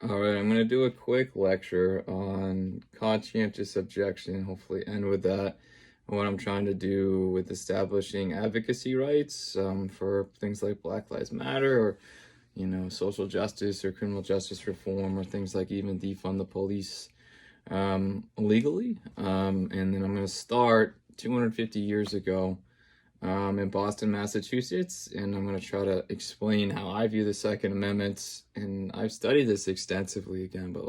All right, I'm going to do a quick lecture on conscientious objection, hopefully end with that. What I'm trying to do with establishing advocacy rights for things like Black Lives Matter or, social justice or criminal justice reform or things like even defund the police legally. And then I'm going to start 250 years ago in Boston, Massachusetts, and I'm going to try to explain how I view the Second Amendment. And I've studied this extensively again, but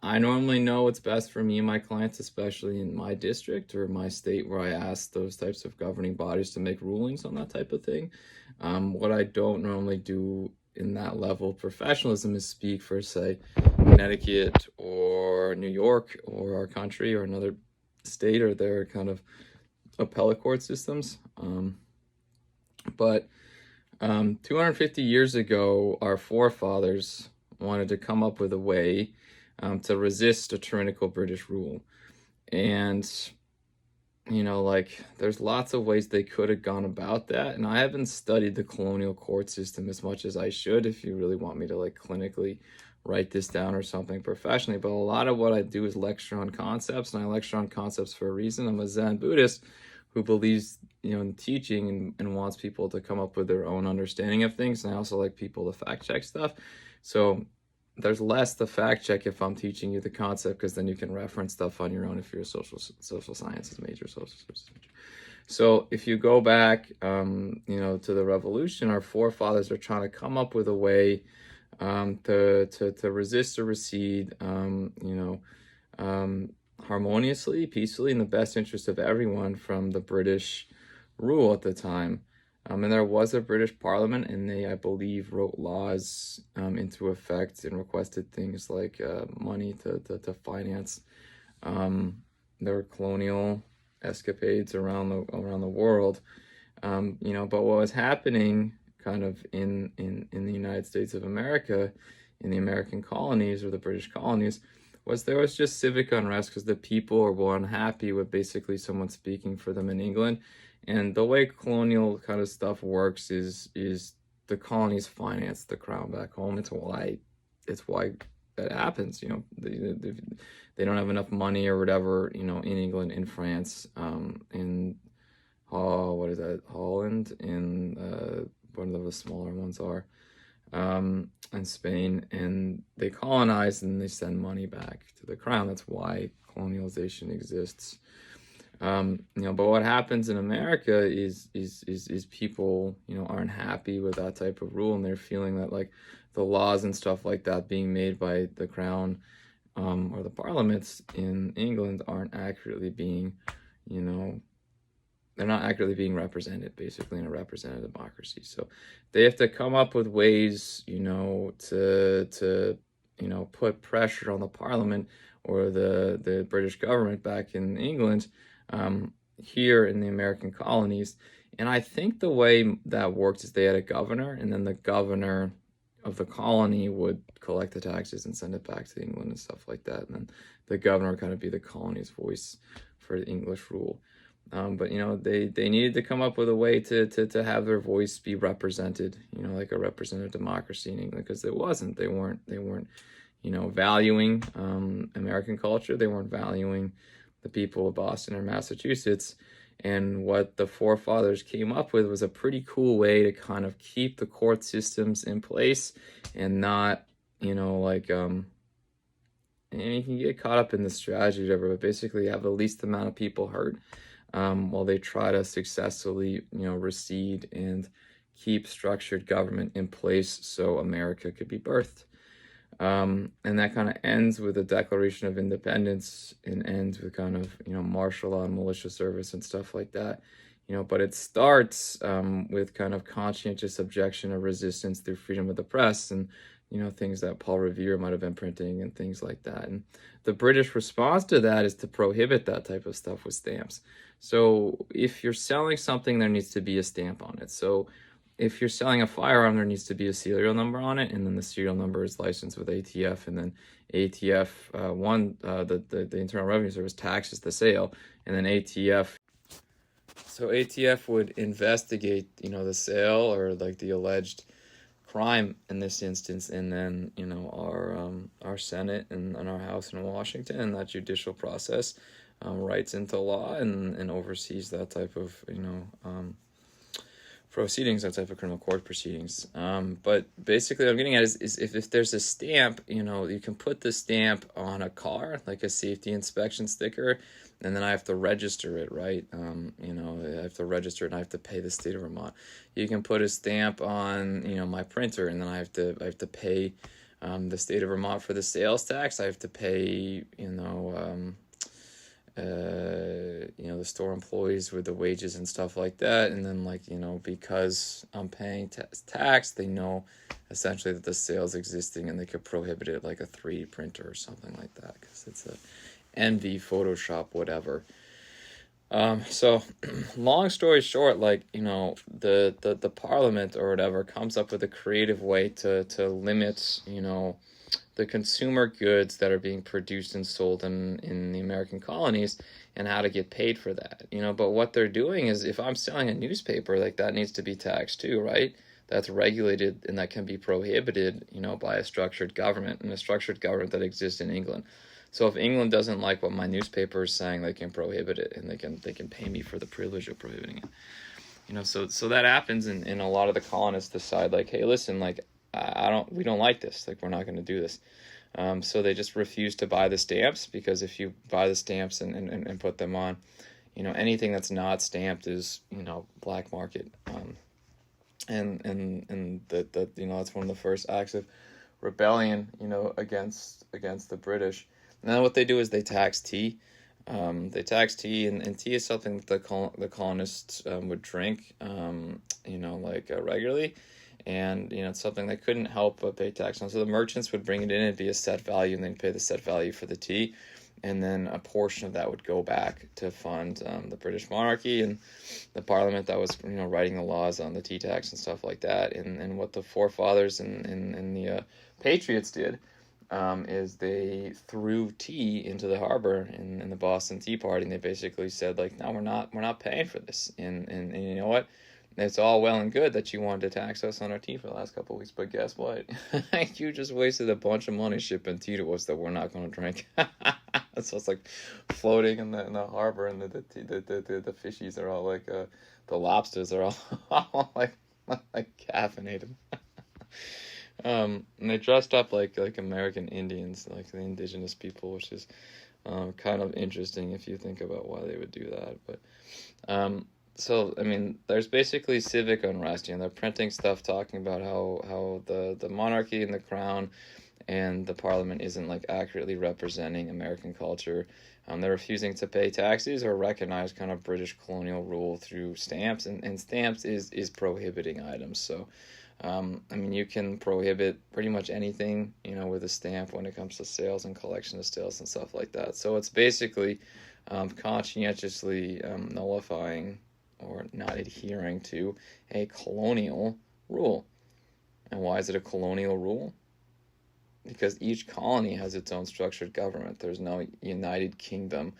I normally know what's best for me and my clients, especially in my district or my state where I ask those types of governing bodies to make rulings on that type of thing. What I don't normally do in that level of professionalism is speak for, say, Connecticut or New York or our country or another state or their kind of appellate court systems. But 250 years ago, our forefathers wanted to come up with a way to resist a tyrannical British rule. And, there's lots of ways they could have gone about that. And I haven't studied the colonial court system as much as I should, if you really want me to clinically write this down or something professionally. But a lot of what I do is lecture on concepts, and I lecture on concepts for a reason. I'm a Zen Buddhist who believes, in teaching and wants people to come up with their own understanding of things. And I also like people to fact check stuff. So there's less to fact check if I'm teaching you the concept, because then you can reference stuff on your own if you're a social sciences major, social services major. So if you go back, to the revolution, our forefathers are trying to come up with a way to resist or recede, harmoniously, peacefully, in the best interest of everyone from the British rule at the time. And there was a British Parliament, and they, I believe, wrote laws into effect and requested things like money to finance their colonial escapades around the world. But what was happening kind of in the United States of America, in the American colonies or the British colonies, was there was just civic unrest because the people were unhappy with basically someone speaking for them in England. And the way colonial kind of stuff works is the colonies finance the crown back home. It's why that happens. They don't have enough money or whatever, in England, in France, in what is that, Holland, in one of the smaller ones are, and Spain, and they colonize and they send money back to the crown. That's why colonialization exists. But what happens in America is people, aren't happy with that type of rule, and they're feeling that the laws and stuff like that being made by the crown or the parliaments in England aren't accurately being, they're not accurately being represented, basically, in a representative democracy. So they have to come up with ways, to put pressure on the parliament or the British government back in England, here in the American colonies. And I think the way that worked is they had a governor, and then the governor of the colony would collect the taxes and send it back to England and stuff like that. And then the governor would kind of be the colony's voice for the English rule. But they needed to come up with a way to have their voice be represented, like a representative democracy in England, because it wasn't. They weren't valuing American culture. They weren't valuing the people of Boston or Massachusetts. And what the forefathers came up with was a pretty cool way to kind of keep the court systems in place and not, and you can get caught up in the strategy, whatever, but basically have the least amount of people hurt, while they try to successfully, recede and keep structured government in place so America could be birthed. And that kind of ends with the Declaration of Independence and ends with kind of, martial law and militia service and stuff like that. But it starts with kind of conscientious objection or resistance through freedom of the press and, things that Paul Revere might have been printing and things like that. And the British response to that is to prohibit that type of stuff with stamps. So if you're selling something, there needs to be a stamp on it. So if you're selling a firearm, there needs to be a serial number on it, and then the serial number is licensed with ATF, and then ATF, the Internal Revenue Service taxes the sale, and then ATF would investigate, the sale or the alleged crime in this instance, and then our Senate and our House in Washington, and that judicial process writes into law and oversees that type of proceedings, that type of criminal court proceedings. But basically what I'm getting at is if there's a stamp, you can put the stamp on a car, like a safety inspection sticker, and then I have to register it, right? I have to register it and I have to pay the state of Vermont. You can put a stamp on, my printer, and then I have to pay the state of Vermont for the sales tax. I have to pay, the store employees with the wages and stuff like that. And then because I'm paying tax, they know essentially that the sale's existing, and they could prohibit it like a 3D printer or something like that, because it's a NV, Photoshop, whatever. So long story short, the parliament or whatever comes up with a creative way to limit, the consumer goods that are being produced and sold in the American colonies, and how to get paid for that. But what they're doing is, if I'm selling a newspaper, that needs to be taxed too, right? That's regulated, and that can be prohibited, by a structured government, and a structured government that exists in England. So if England doesn't like what my newspaper is saying, they can prohibit it, and they can pay me for the privilege of prohibiting it. So that happens, and a lot of the colonists decide, hey, listen, we don't like this, we're not going to do this. So they just refuse to buy the stamps, because if you buy the stamps and put them on, anything that's not stamped is, black market. And that's one of the first acts of rebellion, against the British. Now what they do is they tax tea. They tax tea, and tea is something that the colonists would drink, regularly. And, it's something they couldn't help but pay tax on. So the merchants would bring it in, it'd be a set value, and they'd pay the set value for the tea. And then a portion of that would go back to fund the British monarchy and the parliament that was, writing the laws on the tea tax and stuff like that. And what the forefathers and the patriots did is they threw tea into the harbor in the Boston Tea Party, and they basically said, no, we're not paying for this. And you know what? It's all well and good that you wanted to tax us on our tea for the last couple of weeks, but guess what? You just wasted a bunch of money shipping tea to us that we're not going to drink. So it's floating in the harbor, and the fishies are all the lobsters are all like caffeinated. And they dressed up like American Indians, like the indigenous people, which is kind of interesting if you think about why they would do that. But so, there's basically civic unrest. They're printing stuff talking about how the monarchy and the crown and the parliament isn't accurately representing American culture. They're refusing to pay taxes or recognize kind of British colonial rule through stamps, and stamps is prohibiting items. So, you can prohibit pretty much anything, with a stamp when it comes to sales and collection of sales and stuff like that. So it's basically conscientiously nullifying or not adhering to a colonial rule. And why is it a colonial rule? Because each colony has its own structured government. There's no United Kingdom,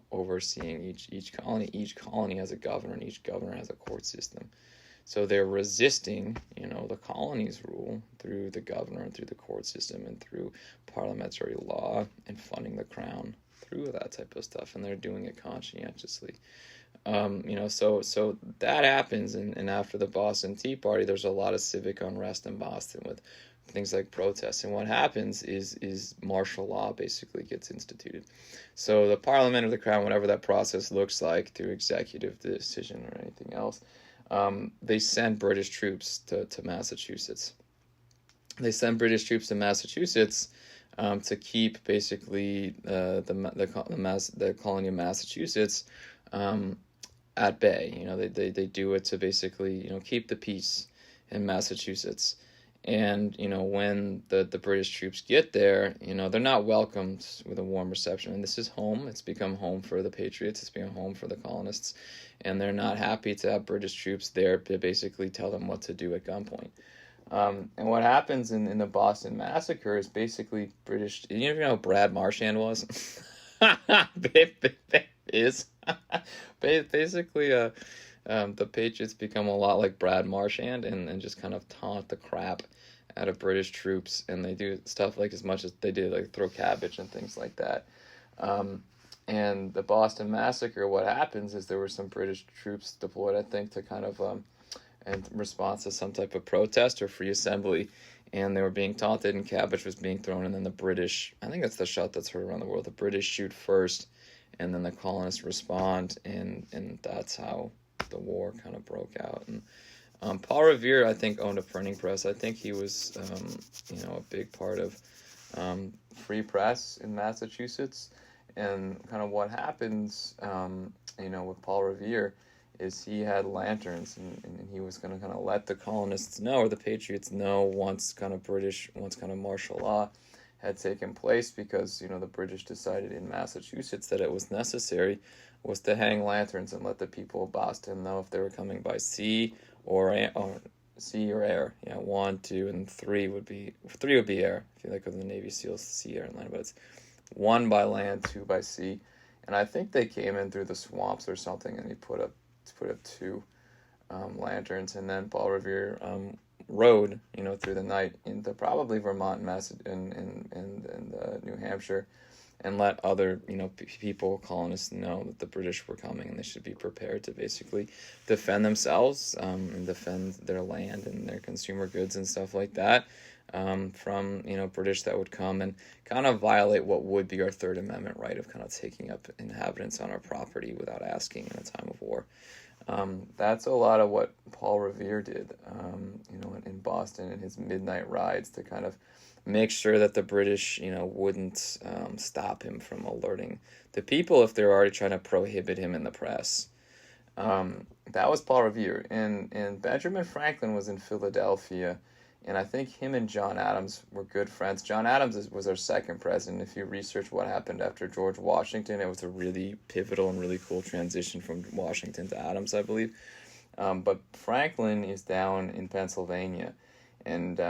overseeing each colony. Each colony has a governor, and each governor has a court system. So they're resisting, the colony's rule through the governor and through the court system and through parliamentary law and funding the crown through that type of stuff. And they're doing it conscientiously. So that happens, and after the Boston Tea Party, there's a lot of civic unrest in Boston with things like protests. And what happens is martial law basically gets instituted. So the Parliament or the Crown, whatever that process looks like, through executive decision or anything else, they send British troops to Massachusetts. They send British troops to Massachusetts to keep basically the colony of Massachusetts at bay. They do it to basically keep the peace in Massachusetts. And when the British troops get there, they're not welcomed with a warm reception. And this is home. It's become home for the patriots. It's become home for the colonists. And they're not happy to have British troops there to basically tell them what to do at gunpoint. And what happens in the Boston Massacre is basically British. You know who Brad Marchand was? Basically, The Patriots become a lot like Brad Marchand and just kind of taunt the crap out of British troops, and they do stuff like as much as they did, like throw cabbage and things like that. Um, and the Boston Massacre, what happens is there were some British troops deployed, I think, to kind of in response to some type of protest or free assembly, and they were being taunted, and cabbage was being thrown, and then the British, I think that's the shot that's heard around the world, the British shoot first, and then the colonists respond, and that's how the war kind of broke out. And Paul Revere, I think, owned a printing press. I think he was, a big part of free press in Massachusetts. And kind of what happens, with Paul Revere is he had lanterns, and he was going to kind of let the colonists know, or the Patriots know, once kind of martial law had taken place, because, the British decided in Massachusetts that it was necessary, was to hang lanterns and let the people of Boston know if they were coming by sea or air. Yeah, 1, 2, and 3 would be air. If you like with the Navy SEALs, sea, air, and land, but it's 1 by land, 2 by sea. And I think they came in through the swamps or something, and he put up 2 lanterns, and then Paul Revere rode, through the night into probably Vermont and New Hampshire, and let other, people, colonists, know that the British were coming and they should be prepared to basically defend themselves and defend their land and their consumer goods and stuff like that from, British that would come and kind of violate what would be our Third Amendment right of kind of taking up inhabitants on our property without asking in a time of war. That's a lot of what Paul Revere did, in Boston in his midnight rides to kind of make sure that the British, wouldn't stop him from alerting the people if they're already trying to prohibit him in the press. That was Paul Revere. And Benjamin Franklin was in Philadelphia, and I think him and John Adams were good friends. John Adams was our second president. If you research what happened after George Washington, it was a really pivotal and really cool transition from Washington to Adams, I believe. But Franklin is down in Pennsylvania. And,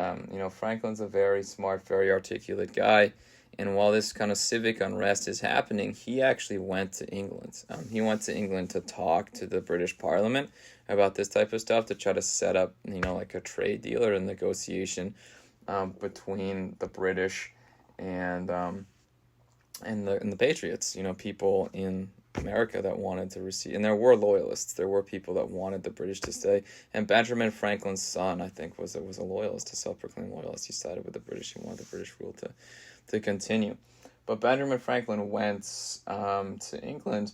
Franklin's a very smart, very articulate guy. And while this kind of civic unrest is happening, he actually went to England. He went to England to talk to the British Parliament about this type of stuff, to try to set up, like a trade deal or a negotiation between the British and the Patriots. People in America that wanted to receive, and there were loyalists. There were people that wanted the British to stay. And Benjamin Franklin's son, I think, was a loyalist, a self-proclaimed loyalist. He sided with the British. He wanted the British rule to continue. But Benjamin Franklin went to England,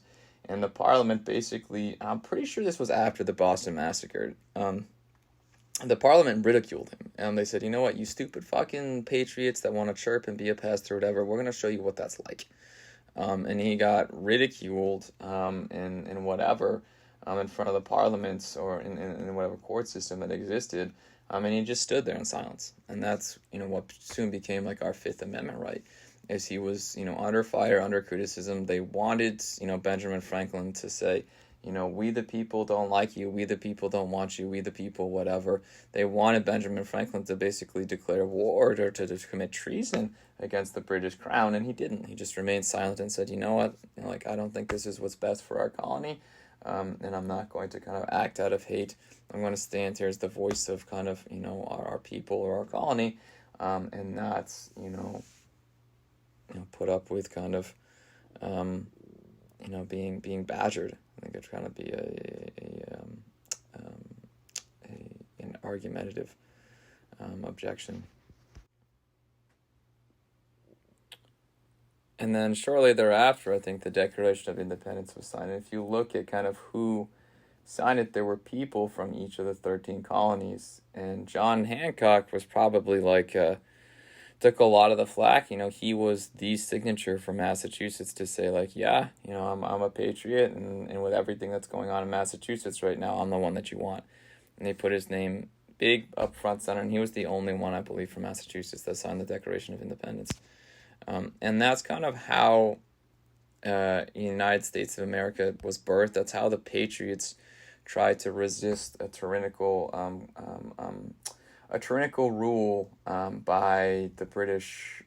and the Parliament basically, I'm pretty sure this was after the Boston Massacre, the Parliament ridiculed him. And they said, you know what, you stupid fucking patriots that want to chirp and be a pest or whatever, we're going to show you what that's like. And he got ridiculed in whatever, in front of the parliaments or in whatever court system that existed. And he just stood there in silence. And that's, what soon became like our Fifth Amendment right, as he was, under fire, under criticism. They wanted, Benjamin Franklin to say, we the people don't like you, we the people don't want you, we the people whatever. They wanted Benjamin Franklin to basically declare war or to commit treason against the British crown, and he didn't. He just remained silent and said, you know what, I don't think this is what's best for our colony, and I'm not going to kind of act out of hate. I'm going to stand here as the voice of kind of, our people or our colony, and not, put up with kind of, being badgered. I think it's kind of be an argumentative objection. And then shortly thereafter, I think the Declaration of Independence was signed. And if you look at kind of who signed it, there were people from each of the 13 colonies. And John Hancock was probably took a lot of the flack. He was the signature for Massachusetts to say, yeah, I'm a patriot, and with everything that's going on in Massachusetts right now, I'm the one that you want. And they put his name big up front center, and he was the only one, I believe, from Massachusetts that signed the Declaration of Independence. And that's kind of how the United States of America was birthed. That's how the Patriots tried to resist a tyrannical rule by the British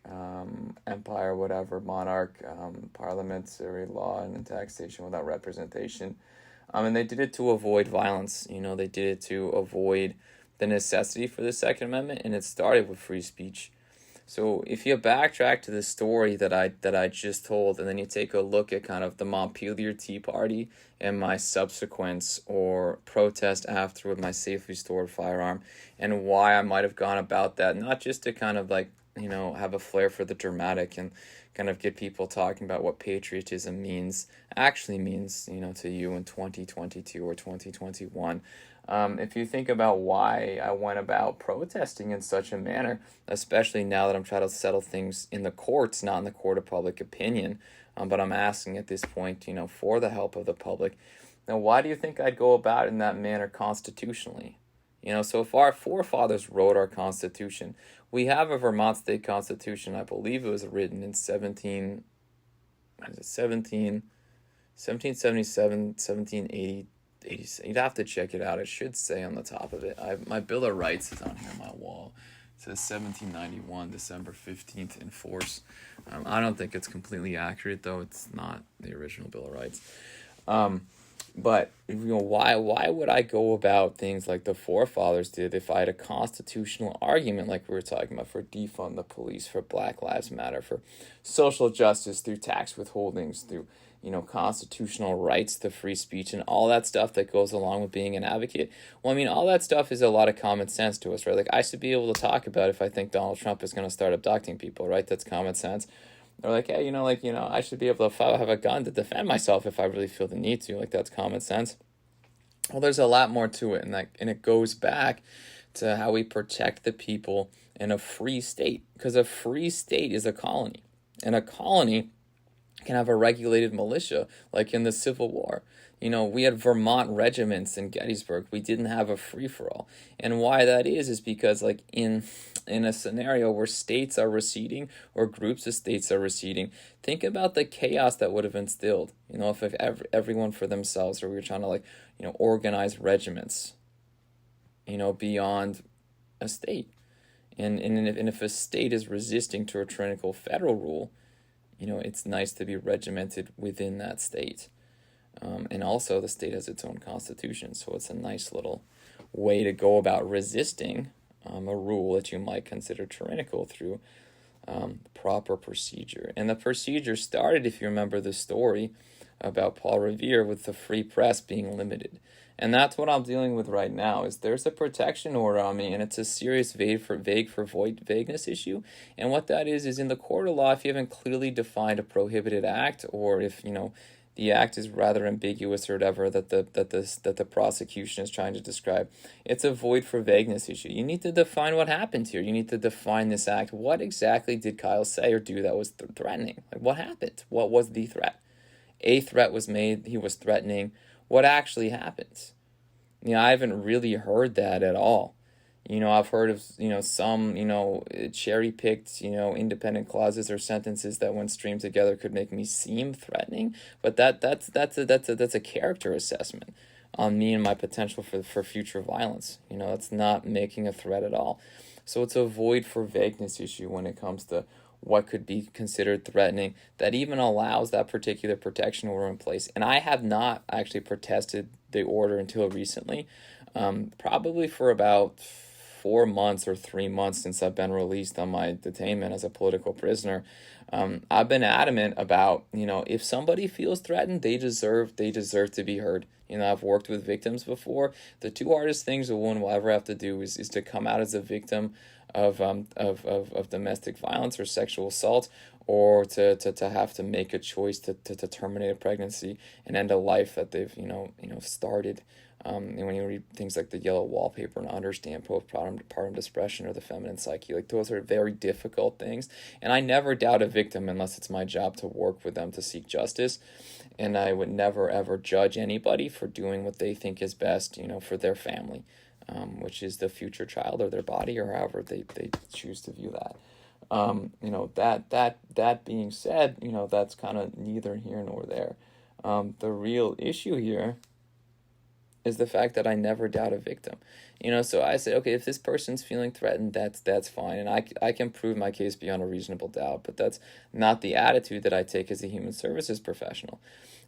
Empire, whatever, monarch, parliamentary law, and taxation without representation. And they did it to avoid violence. They did it to avoid the necessity for the Second Amendment, and it started with free speech. So if you backtrack to the story that I just told, and then you take a look at kind of the Montpelier Tea Party and my subsequence or protest after with my safely stored firearm, and why I might have gone about that, not just to kind of like, have a flair for the dramatic and kind of get people talking about what patriotism actually means, to you in 2022 or 2021. If you think about why I went about protesting in such a manner, especially now that I'm trying to settle things in the courts, not in the court of public opinion, but I'm asking at this point, for the help of the public. Now, why do you think I'd go about in that manner constitutionally? So if our forefathers wrote our Constitution, we have a Vermont state constitution. I believe it was written in 1777, 1780. You'd have to check it out. It should say on the top of it. My Bill of Rights is on here on my wall. It says 1791, December 15th in force. I don't think it's completely accurate, though. It's not the original Bill of Rights. But why would I go about things like the forefathers did if I had a constitutional argument like we were talking about for defund the police, for Black Lives Matter, for social justice through tax withholdings, through constitutional rights to free speech and all that stuff that goes along with being an advocate? Well, all that stuff is a lot of common sense to us, right? Like, I should be able to talk about if I think Donald Trump is going to start abducting people, right? That's common sense. Or like, hey, I should be able to have a gun to defend myself if I really feel the need to. Like, that's common sense. Well, there's a lot more to it, and it goes back to how we protect the people in a free state, because a free state is a colony, and a colony can have a regulated militia, like in the Civil War. We had Vermont regiments in Gettysburg. We didn't have a free-for-all. And why that is because like in a scenario where states are receding or groups of states are receding, think about the chaos that would have instilled, if everyone for themselves, or we were trying to organize regiments, beyond a state. And if a state is resisting to a tyrannical federal rule, it's nice to be regimented within that state. And also the state has its own constitution, so it's a nice little way to go about resisting a rule that you might consider tyrannical through proper procedure. And the procedure started, if you remember the story about Paul Revere, with the free press being limited. And that's what I'm dealing with right now, is there's a protection order on me, and it's a serious vagueness issue. And what that is in the court of law, if you haven't clearly defined a prohibited act, or if, the act is rather ambiguous or whatever that the prosecution is trying to describe, it's a void for vagueness issue. You need to define what happened here. You need to define this act. What exactly did Kyle say or do that was threatening? Like, what happened? What was the threat? A threat was made. He was threatening. What actually happens? I haven't really heard that at all. I've heard of, some, cherry-picked, independent clauses or sentences that when streamed together could make me seem threatening. But that's a character assessment on me and my potential for future violence. That's not making a threat at all. So it's a void for vagueness issue when it comes to what could be considered threatening that even allows that particular protection order in place. And I have not actually protested the order until recently, probably for about 4 months or 3 months since I've been released on my detainment as a political prisoner. I've been adamant about, if somebody feels threatened, they deserve to be heard. I've worked with victims before. The two hardest things a woman will ever have to do is to come out as a victim of domestic violence or sexual assault, or to have to make a choice to terminate a pregnancy and end a life that they've started. And when you read things like The Yellow Wallpaper and understand postpartum depression or the feminine psyche, like, those are very difficult things. And I never doubt a victim unless it's my job to work with them to seek justice. And I would never, ever judge anybody for doing what they think is best, for their family, which is the future child or their body, or however they choose to view that. That being said, that's kind of neither here nor there. The real issue here is the fact that I never doubt a victim. So I say, okay, if this person's feeling threatened, that's fine, and I can prove my case beyond a reasonable doubt. But that's not the attitude that I take as a human services professional.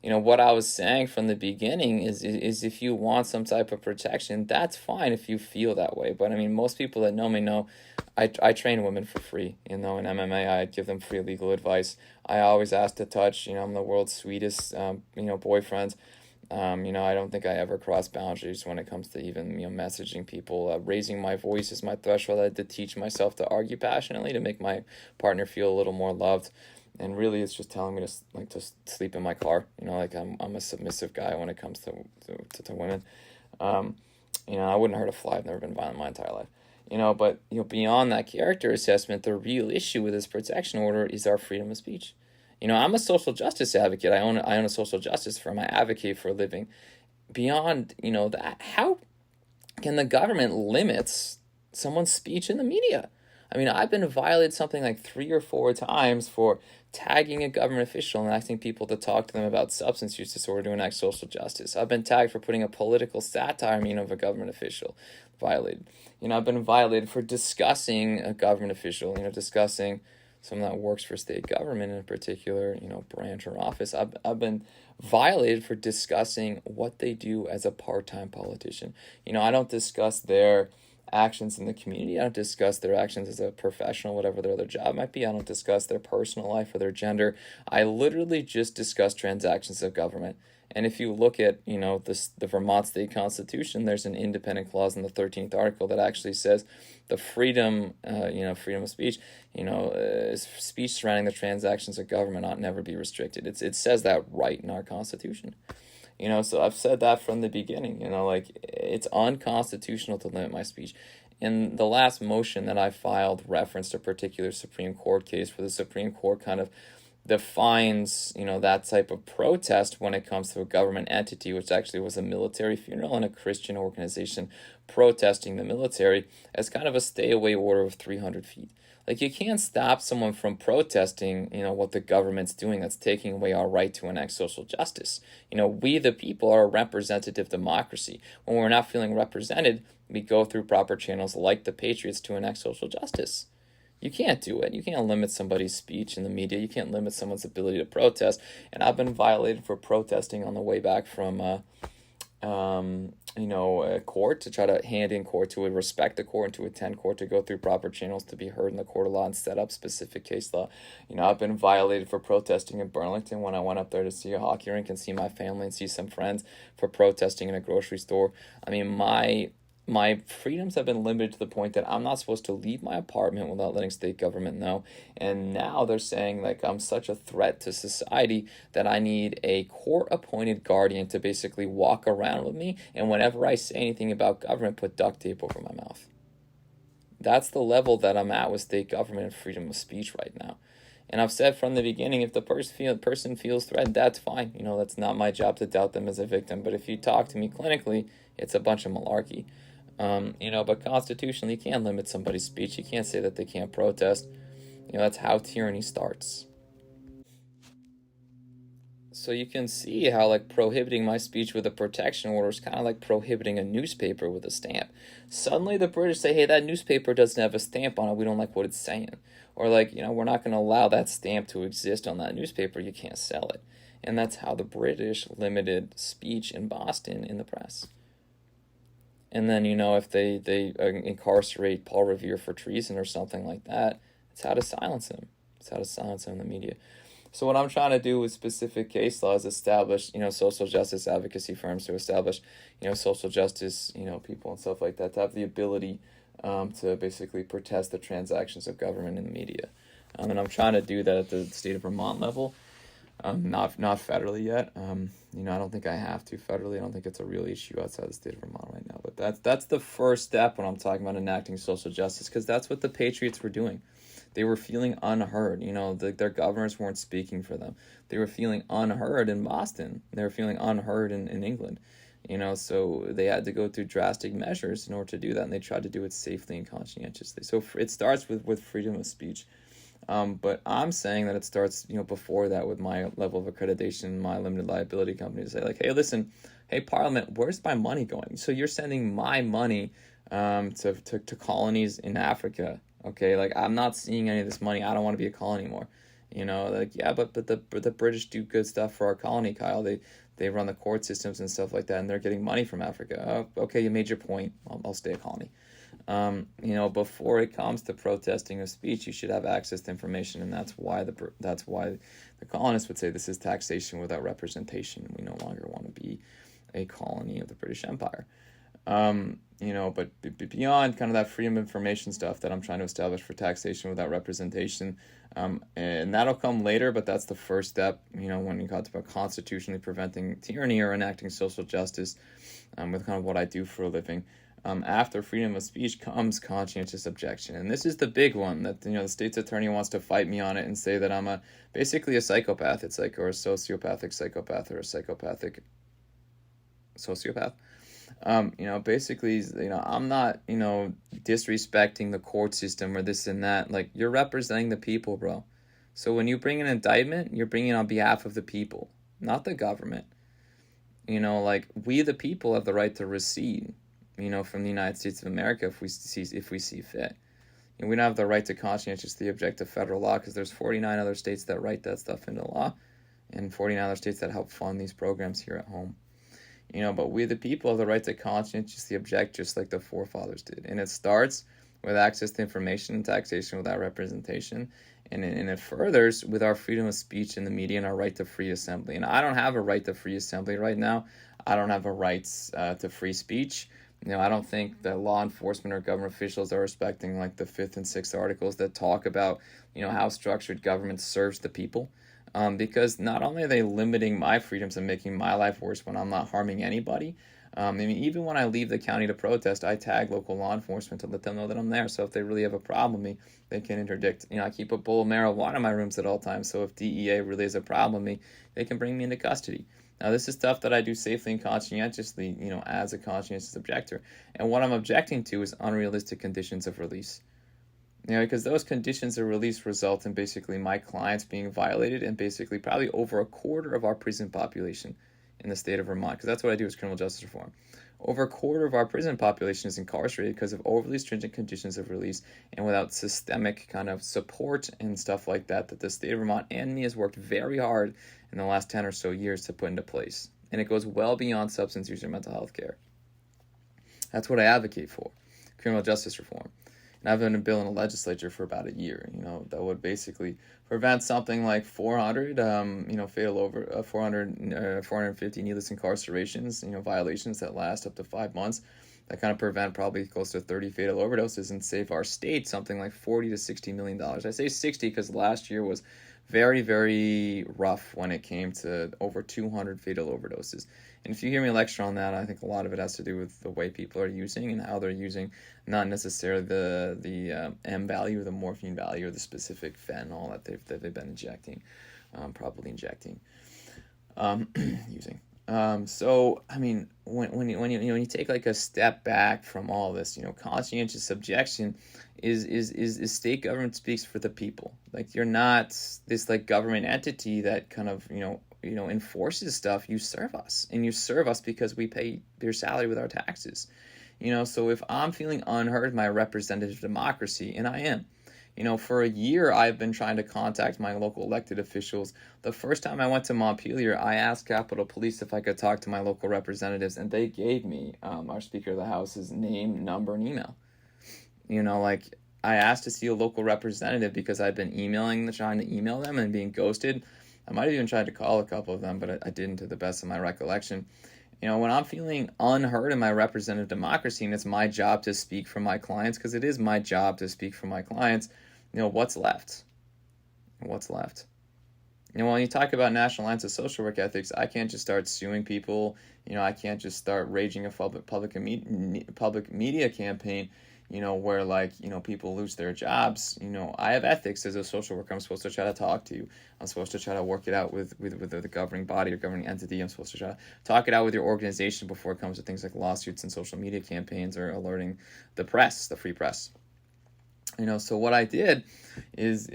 What I was saying from the beginning is if you want some type of protection, that's fine if you feel that way. But I mean, most people that know me know I train women for free. In MMA, I give them free legal advice. I always ask to touch. I'm the world's sweetest, boyfriend. I don't think I ever cross boundaries when it comes to even, messaging people. Raising my voice is my threshold. I had to teach myself to argue passionately to make my partner feel a little more loved. And really, it's just telling me to sleep in my car. I'm a submissive guy when it comes to women. I wouldn't hurt a fly. I've never been violent my entire life. But beyond that character assessment, the real issue with this protection order is our freedom of speech. I'm a social justice advocate. I own a social justice firm. I advocate for a living. Beyond, that, how can the government limit someone's speech in the media? I mean, I've been violated something like 3 or 4 times for tagging a government official and asking people to talk to them about substance use disorder to enact social justice. I've been tagged for putting a political satire of a government official. Violated. I've been violated for discussing a government official, discussing someone that works for state government in a particular, branch or office. I've been violated for discussing what they do as a part-time politician. I don't discuss their actions in the community. I don't discuss their actions as a professional, whatever their other job might be. I don't discuss their personal life or their gender. I literally just discuss transactions of government. And if you look at, the Vermont State Constitution, there's an independent clause in the 13th article that actually says the freedom of speech, speech surrounding the transactions of government ought never be restricted. It says that right in our Constitution. So I've said that from the beginning, it's unconstitutional to limit my speech. In the last motion that I filed referenced a particular Supreme Court case where the Supreme Court kind of defines, that type of protest when it comes to a government entity, which actually was a military funeral and a Christian organization protesting the military, as kind of a stay-away order of 300 feet. Like, you can't stop someone from protesting, what the government's doing that's taking away our right to enact social justice. We the people are a representative democracy. When we're not feeling represented, we go through proper channels like the Patriots to enact social justice. You can't do it. You can't limit somebody's speech in the media. You can't limit someone's ability to protest. And I've been violated for protesting on the way back from a court, to try to hand in court, to respect the court and to attend court, to go through proper channels to be heard in the court of law and set up specific case law. I've been violated for protesting in Burlington when I went up there to see a hockey rink and see my family and see some friends, for protesting in a grocery store. I mean, my freedoms have been limited to the point that I'm not supposed to leave my apartment without letting state government know. And now they're saying, I'm such a threat to society that I need a court-appointed guardian to basically walk around with me, and whenever I say anything about government, put duct tape over my mouth. That's the level that I'm at with state government and freedom of speech right now. And I've said from the beginning, if the person feels threatened, that's fine. That's not my job to doubt them as a victim. But if you talk to me clinically, it's a bunch of malarkey. But constitutionally, you can't limit somebody's speech. You can't say that they can't protest. That's how tyranny starts. So you can see how, prohibiting my speech with a protection order is kind of like prohibiting a newspaper with a stamp. Suddenly the British say, hey, that newspaper doesn't have a stamp on it. We don't like what it's saying. Or we're not going to allow that stamp to exist on that newspaper. You can't sell it. And that's how the British limited speech in Boston in the press. And then, if they incarcerate Paul Revere for treason or something like that, it's how to silence him. It's how to silence him in the media. So what I'm trying to do with specific case law is establish, social justice advocacy firms, to establish, social justice, people and stuff like that, to have the ability to basically protest the transactions of government in the media. And I'm trying to do that at the state of Vermont level. Not federally yet. I don't think I have to federally. I don't think it's a real issue outside the state of Vermont right now. But that's the first step when I'm talking about enacting social justice, because that's what the Patriots were doing. They were feeling unheard. Their governors weren't speaking for them. They were feeling unheard in Boston. They were feeling unheard in England. So they had to go through drastic measures in order to do that, and they tried to do it safely and conscientiously. So it starts with freedom of speech. But I'm saying that it starts, before that with my level of accreditation, my limited liability company to say like, hey, listen, hey, Parliament, where's my money going? So you're sending my money to colonies in Africa. Okay, like I'm not seeing any of this money. I don't want to be a colony anymore. Like yeah, but the British do good stuff for our colony, Kyle. They run the court systems and stuff like that, and they're getting money from Africa. Oh, okay, you made your point. I'll stay a colony. Before it comes to protesting a speech, you should have access to information, and that's why the colonists would say this is taxation without representation. We no longer want to be a colony of the British Empire. But beyond kind of that freedom of information stuff that I'm trying to establish for taxation without representation, and that'll come later, but that's the first step, when you talk about constitutionally preventing tyranny or enacting social justice, with kind of what I do for a living. After freedom of speech comes conscientious objection. And this is the big one that, the state's attorney wants to fight me on it and say that I'm basically a psychopath. It's like, or a sociopathic psychopath or a psychopathic sociopath. Basically, I'm not, disrespecting the court system or this and that. Like, you're representing the people, bro. So when you bring an indictment, you're bringing it on behalf of the people, not the government. Like, we the people have the right to recede, from the United States of America if we see fit. And we don't have the right to conscientiously object to federal law because there's 49 other states that write that stuff into law and 49 other states that help fund these programs here at home. But we the people have the right to conscientiously object just like the forefathers did. And it starts with access to information and taxation without representation. And it furthers with our freedom of speech in the media and our right to free assembly. And I don't have a right to free assembly right now. I don't have a right to free speech. I don't think that law enforcement or government officials are respecting like the 5th and 6th articles that talk about, how structured government serves the people. Because not only are they limiting my freedoms and making my life worse when I'm not harming anybody, even when I leave the county to protest, I tag local law enforcement to let them know that I'm there. So if they really have a problem with me, they can interdict. I keep a bowl of marijuana in my rooms at all times. So if DEA really has a problem with me, they can bring me into custody. Now, this is stuff that I do safely and conscientiously, as a conscientious objector. And what I'm objecting to is unrealistic conditions of release. Because those conditions of release result in basically my clients being violated and basically probably over a quarter of our prison population in the state of Vermont, because that's what I do as criminal justice reform. Over a quarter of our prison population is incarcerated because of overly stringent conditions of release and without systemic kind of support and stuff like that the state of Vermont and me has worked very hard in the last 10 or so years to put into place. And it goes well beyond substance use or mental health care. That's what I advocate for, criminal justice reform. And I've been a bill in the legislature for about a year, that would basically prevent something like 400, 450 needless incarcerations, violations that last up to 5 months. That kind of prevent probably close to 30 fatal overdoses and save our state something like $40 to $60 million. I say 60 because last year was very, very rough when it came to over 200 fatal overdoses. And if you hear me lecture on that, I think a lot of it has to do with the way people are using and how they're using not necessarily the M value or the morphine value or the specific fentanyl that they've been injecting, probably injecting, using. So I mean, when you take like a step back from all this, conscientious objection is state government speaks for the people. Like you're not this like government entity that kind of enforces stuff. You serve us, and you serve us because we pay your salary with our taxes. So if I'm feeling unheard in my representative democracy, and I am. For a year, I've been trying to contact my local elected officials. The first time I went to Montpelier, I asked Capitol Police if I could talk to my local representatives, and they gave me our Speaker of the House's name, number, and email. I asked to see a local representative because I'd been trying to email them and being ghosted. I might have even tried to call a couple of them, but I didn't to the best of my recollection. When I'm feeling unheard in my representative democracy and it's my job to speak for my clients, because it is my job to speak for my clients, what's left? What's left? When you talk about National Alliance of Social Work Ethics, I can't just start suing people. I can't just start raging a public media campaign, where people lose their jobs. I have ethics as a social worker. I'm supposed to try to talk to you. I'm supposed to try to work it out with the governing body or governing entity. I'm supposed to try to talk it out with your organization before it comes to things like lawsuits and social media campaigns or alerting the press, the free press. So what I did, as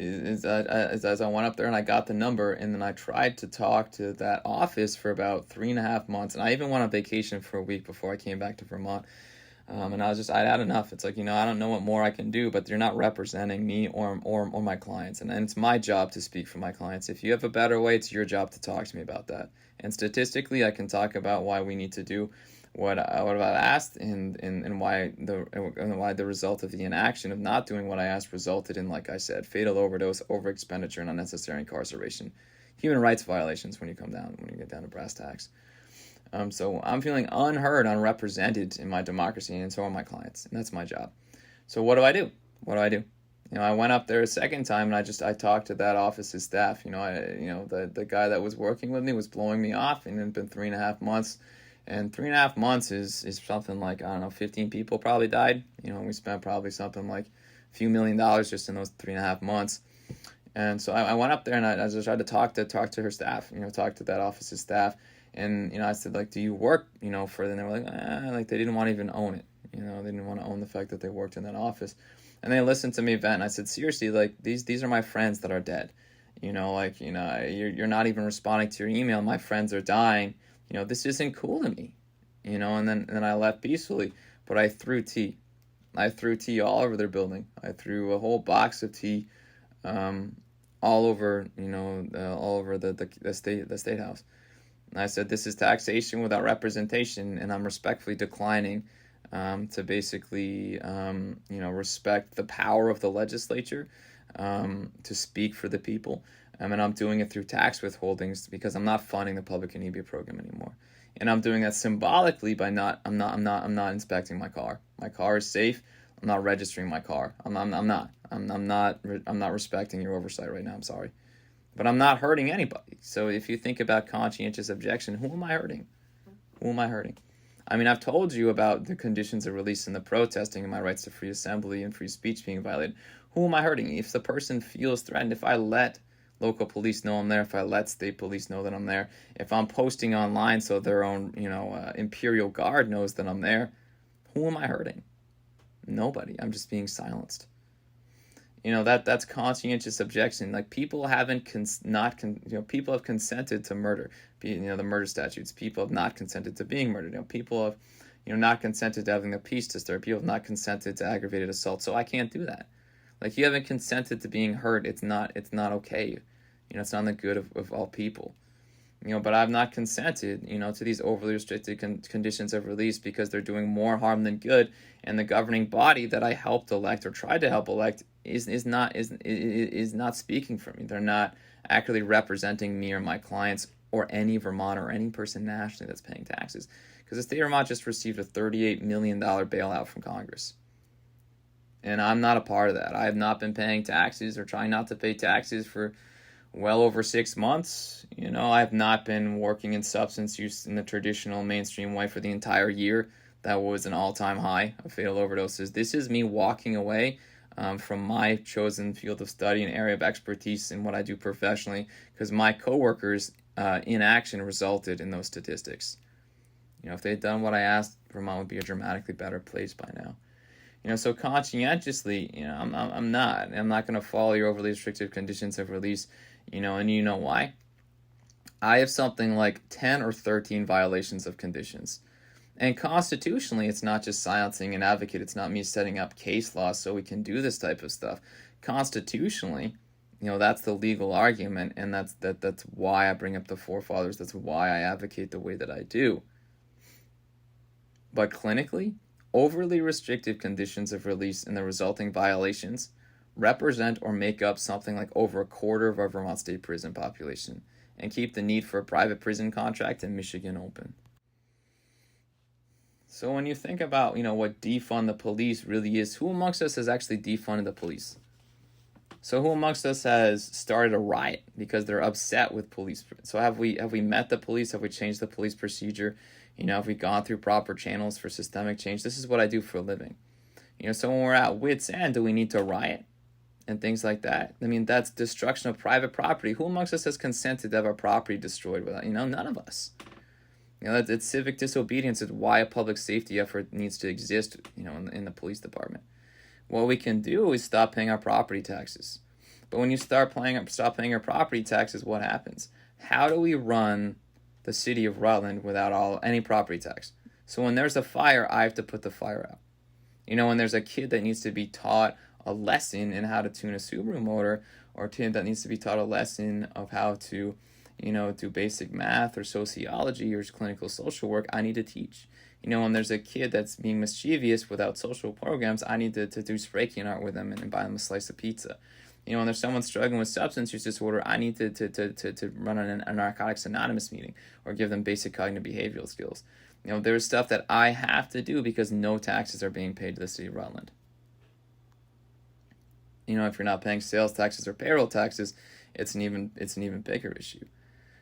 I went up there and I got the number, and then I tried to talk to that office for about 3.5 months, and I even went on vacation for a week before I came back to Vermont. And I'd had enough. It's like, I don't know what more I can do, but you're not representing me or my clients. And it's my job to speak for my clients. If you have a better way, it's your job to talk to me about that. And statistically, I can talk about why we need to do what I've asked, and why the result of the inaction of not doing what I asked resulted in, like I said, fatal overdose, over expenditure, and unnecessary incarceration. Human rights violations when you get down to brass tacks. So I'm feeling unheard, unrepresented in my democracy, and so are my clients, and that's my job. So what do I do? I went up there a second time, and I talked to that office's staff. The guy that was working with me was blowing me off, and it had been 3.5 months, and 3.5 months is something like, I don't know, 15 people probably died. We spent probably something like a few $1 million just in those 3.5 months. And so I went up there, and I just tried to talk to her staff, talk to that office's staff. And, I said, like, do you work, for them? They were like, they didn't want to even own it. They didn't want to own the fact that they worked in that office. And they listened to me vent, and I said, seriously, like, these are my friends that are dead. You're not even responding to your email. My friends are dying. This isn't cool to me. And then I left peacefully, but I threw tea. I threw tea all over their building. I threw a whole box of tea, all over, all over the state house. And I said, this is taxation without representation, and I'm respectfully declining to basically, respect the power of the legislature to speak for the people. And I'm doing it through tax withholdings because I'm not funding the public inebriate program anymore. And I'm doing that symbolically by I'm not inspecting my car. My car is safe. I'm not registering my car. I'm not respecting your oversight right now. I'm sorry. But I'm not hurting anybody. So if you think about conscientious objection, who am I hurting? I've told you about the conditions of release and the protesting and my rights to free assembly and free speech being violated. Who am I hurting? If the person feels threatened, if I let local police know I'm there, if I let state police know that I'm there, if I'm posting online so their own, Imperial Guard knows that I'm there, who am I hurting? Nobody. I'm just being silenced. That's conscientious objection. Like, people people have consented to murder. The murder statutes. People have not consented to being murdered. People have, not consented to having the peace disturbed. People have not consented to aggravated assault. So I can't do that. Like, you haven't consented to being hurt. It's not okay. It's not the good of all people. But I've not consented, to these overly restricted conditions of release because they're doing more harm than good. And the governing body that I helped elect or tried to help elect is not speaking for me. They're not accurately representing me or my clients or any Vermonter or any person nationally that's paying taxes. Because the state of Vermont just received a $38 million bailout from Congress. And I'm not a part of that. I have not been paying taxes or trying not to pay taxes for well over 6 months. I have not been working in substance use in the traditional mainstream way for the entire year. That was an all-time high of fatal overdoses. This is me walking away from my chosen field of study and area of expertise in what I do professionally, because my coworkers' inaction resulted in those statistics. If they had done what I asked, Vermont would be a dramatically better place by now. So conscientiously, I'm not going to follow your overly restrictive conditions of release, and you know why? I have something like 10 or 13 violations of conditions. And constitutionally, it's not just silencing an advocate. It's not me setting up case law so we can do this type of stuff. Constitutionally, that's the legal argument, and that's why I bring up the Fore-fathers. That's why I advocate the way that I do. But clinically, overly restrictive conditions of release and the resulting violations represent or make up something like over a quarter of our Vermont state prison population and keep the need for a private prison contract in Michigan open. So when you think about, what defund the police really is, who amongst us has actually defunded the police? So who amongst us has started a riot because they're upset with police? So have we met the police? Have we changed the police procedure? Have we gone through proper channels for systemic change? This is what I do for a living. So when we're at wit's end, do we need to riot and things like that? That's destruction of private property. Who amongst us has consented to have our property destroyed without, none of us. It's civic disobedience. It's why a public safety effort needs to exist, in the police department. What we can do is stop paying our property taxes. But when you stop paying your property taxes, what happens? How do we run the city of Rutland without any property tax? So when there's a fire, I have to put the fire out. When there's a kid that needs to be taught a lesson in how to tune a Subaru motor, or a kid that needs to be taught a lesson of how to, do basic math or sociology or clinical social work, I need to teach. When there's a kid that's being mischievous without social programs, I need to do spray can art with them and buy them a slice of pizza. When there's someone struggling with substance use disorder, I need to run a Narcotics Anonymous meeting or give them basic cognitive behavioral skills. There's stuff that I have to do because no taxes are being paid to the city of Rutland. If you're not paying sales taxes or payroll taxes, it's an even bigger issue.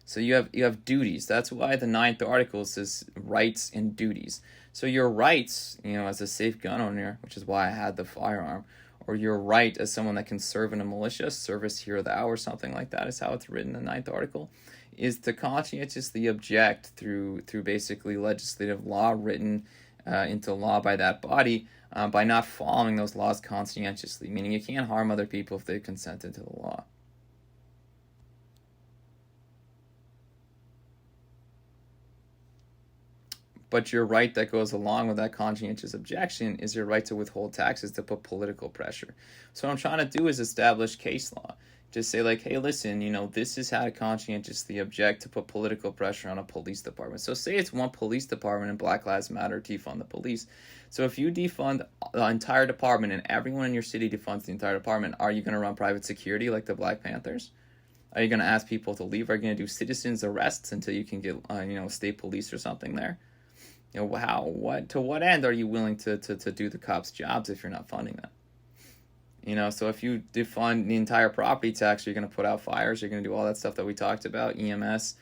So you have duties. That's why the 9th article says rights and duties. So your rights, as a safe gun owner, which is why I had the firearm, or your right as someone that can serve in a militia, service here thou or something like that is how it's written in the 9th article, is to conscientiously object through basically legislative law written into law by that body by not following those laws conscientiously, meaning you can't harm other people if they've consented to the law. But your right that goes along with that conscientious objection is your right to withhold taxes to put political pressure. So what I'm trying to do is establish case law. Just say like, hey, listen, this is how to conscientiously object to put political pressure on a police department. So say it's one police department and Black Lives Matter defund the police. So if you defund the entire department and everyone in your city defunds the entire department, are you going to run private security like the Black Panthers? Are you going to ask people to leave? Are you going to do citizens arrests until you can get, state police or something there? To what end are you willing to do the cops' jobs if you're not funding them? So if you defund the entire property tax, you're going to put out fires, you're going to do all that stuff that we talked about, EMS,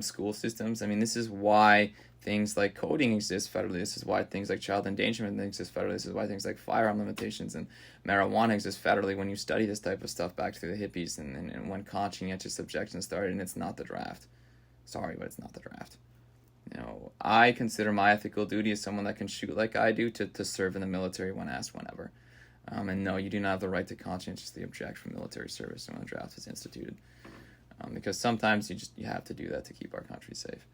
school systems. This is why things like coding exist federally. This is why things like child endangerment exist federally. This is why things like firearm limitations and marijuana exist federally when you study this type of stuff back through the hippies and when conscientious objection started, and it's not the draft. Sorry, but it's not the draft. I consider my ethical duty as someone that can shoot like I do to serve in the military when asked whenever. And no, you do not have the right to conscientiously object from military service when the draft is instituted. Because sometimes you have to do that to keep our country safe.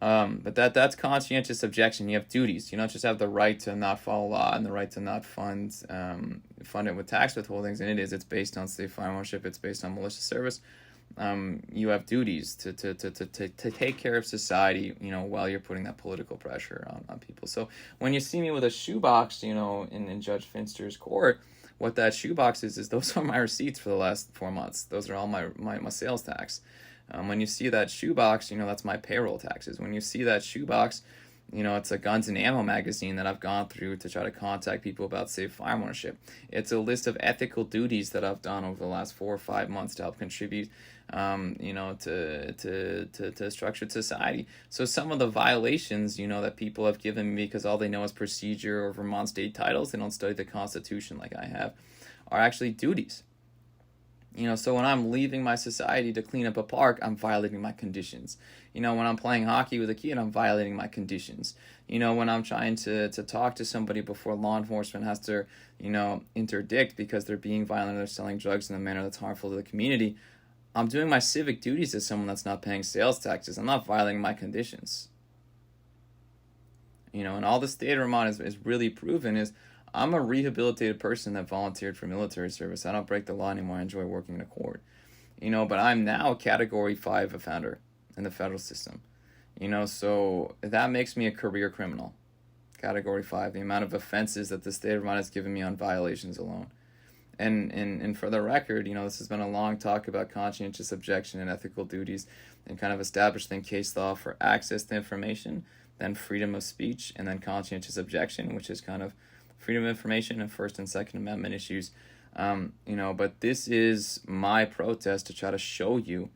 But that's conscientious objection. You have duties. You don't just have the right to not follow law and the right to not fund it with tax withholdings. And it's based on state fire ownership. It's based on militia service. You have duties to take care of society, while you're putting that political pressure on people. So when you see me with a shoebox, in Judge Finster's court, what that shoebox is those are my receipts for the last 4 months. Those are all my sales tax. When you see that shoebox, that's my payroll taxes. When you see that shoebox, it's a guns and ammo magazine that I've gone through to try to contact people about safe firearm ownership. It's a list of ethical duties that I've done over the last 4 or 5 months to help contribute, to structured society. So some of the violations, that people have given me because all they know is procedure or Vermont state titles, they don't study the Constitution like I have, are actually duties. So when I'm leaving my society to clean up a park, I'm violating my conditions. When I'm playing hockey with a kid, I'm violating my conditions. When I'm trying to talk to somebody before law enforcement has to, interdict because they're being violent or they're selling drugs in a manner that's harmful to the community, I'm doing my civic duties as someone that's not paying sales taxes. I'm not violating my conditions. And all the state of Vermont is really proven is I'm a rehabilitated person that volunteered for military service. I don't break the law anymore. I enjoy working in a court. But I'm now a Category 5 offender in the federal system. So that makes me a career criminal. Category 5, the amount of offenses that the state of Vermont has given me on violations alone. And for the record, this has been a long talk about conscientious objection and ethical duties and kind of establishing case law for access to information, then freedom of speech, and then conscientious objection, which is kind of freedom of information and First and Second Amendment issues. But this is my protest to try to show you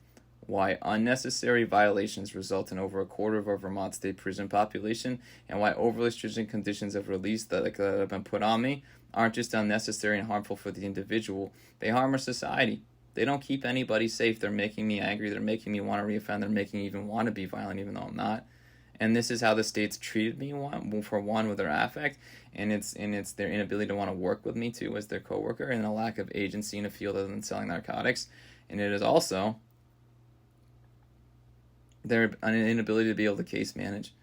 why unnecessary violations result in over a quarter of our Vermont state prison population, and why overly stringent conditions of release that have been put on me aren't just unnecessary and harmful for the individual. They harm our society. They don't keep anybody safe. They're making me angry. They're making me want to reoffend. They're making me even want to be violent, even though I'm not. And this is how the states treated me, for one, with their affect, and it's their inability to want to work with me too as their coworker, and a lack of agency in a field other than selling narcotics. And it is also their inability to be able to case manage,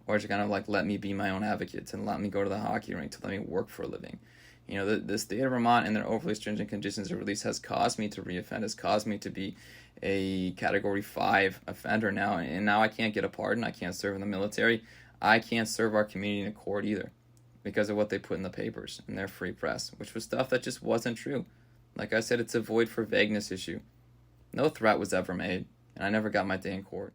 or to kind of like let me be my own advocate, to let me go to the hockey rink, to let me work for a living. You know, the state of Vermont and their overly stringent conditions of release has caused me to reoffend, has caused me to be a Category 5 offender now, and now I can't get a pardon, I can't serve in the military, I can't serve our community in a court either, because of what they put in the papers in their free press, which was stuff that just wasn't true. Like I said, it's a void for vagueness issue. No threat was ever made, and I never got my day in court.